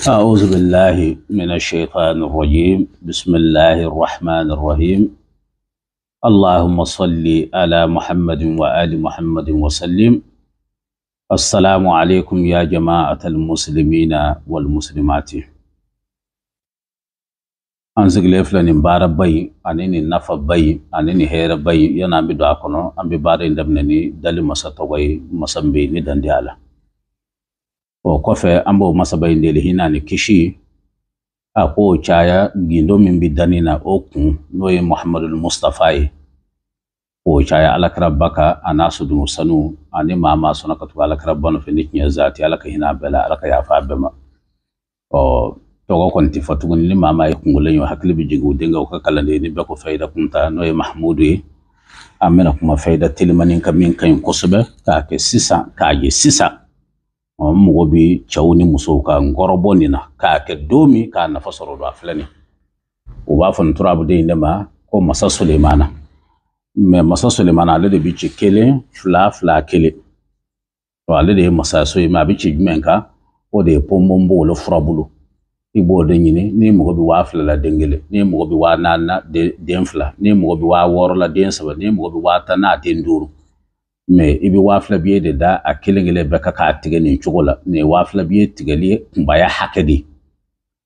أعوذ بالله من الشيطان الرجيم. بسم الله الرحمن الرحيم. اللهم صل على محمد وآل محمد وسلم. السلام عليكم يا جماعة المسلمين والمسلمات. أنزل لفلان مبارك باي أنني نفع باي أنني هير باي ينامي دعكنا أم ببارين دمنني دل مساتوي مسامبي ندنديالا o kofe ambo masabay ndeli hinani kishi ako chaya gindo min bidanina okun noye Muhammadul Mustafa o chaya alakrabaka anasu du sanu ani mama sonaka tu alakrabano fe nitnya zati alaka hina bela alaka ya fa bema o togo konti fatugun ni mama kungulenyo hakli bi jigu denga o kalande ni bako fayda kunta noye Mahmudu amena kuma fayda tilmanin kamin kan kusube ka ke sisa ka je sisa mugo bi cawni muso ka ngorobo ni na ka ke domi ka na fasoro do aflani o ba fon turabu de ndema ko masa Sulemana me masa Sulemana le de bi kele fla kele to ale de masa so ma bi ci menka o de pomombo lo frabulu ibo de nyini ni mugo bi wa fla la dengele ni mugo bi wa nana de denfla ni mugo bi wa woro la densaba ni mugo bi wa tana de nduru me ibi wafla biye de da a kilingile beka ka tige ni chugola ne wafla biye tigali mbaya hakedi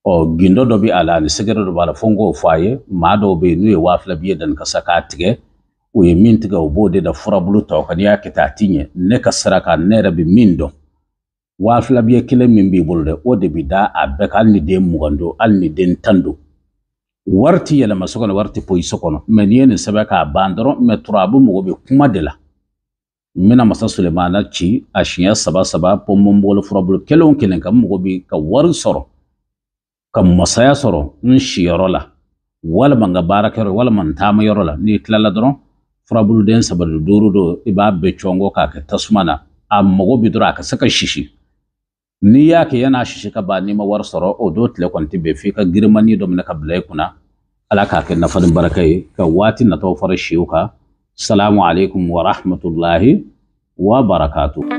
o gindo do bi ala ni segero do bala fongo faye ma do be nuye wafla biye dan ka saka tige o ye min tiga o bode da furabulu to kan ya kita tinye ne ka saraka ne rabi mindo wafla biye kile min bi bolde o de bi da a beka ni de mugando al ni den tando warti yela masokono warti poy sokono men yene sabaka bandoro me turabu mugo be kuma de la mina masa Sulemana ci ashiya saba pomon bolo furabul kelon kelen kam mugo bi ka war soro kam masaya soro nshiyorola wala manga barakero wala man tama yorola ni tlala dron furabul den sabal duru do iba be chongo ka ka tasmana am mugo bi dura ka saka shishi ni yake yana shishi ka ba ni ma war soro o do tle konti be fi ka girmani do mena ka blay kuna alaka ka na fadin barakai ka wati na to fara shiuka. السلام عليكم ورحمة الله وبركاته.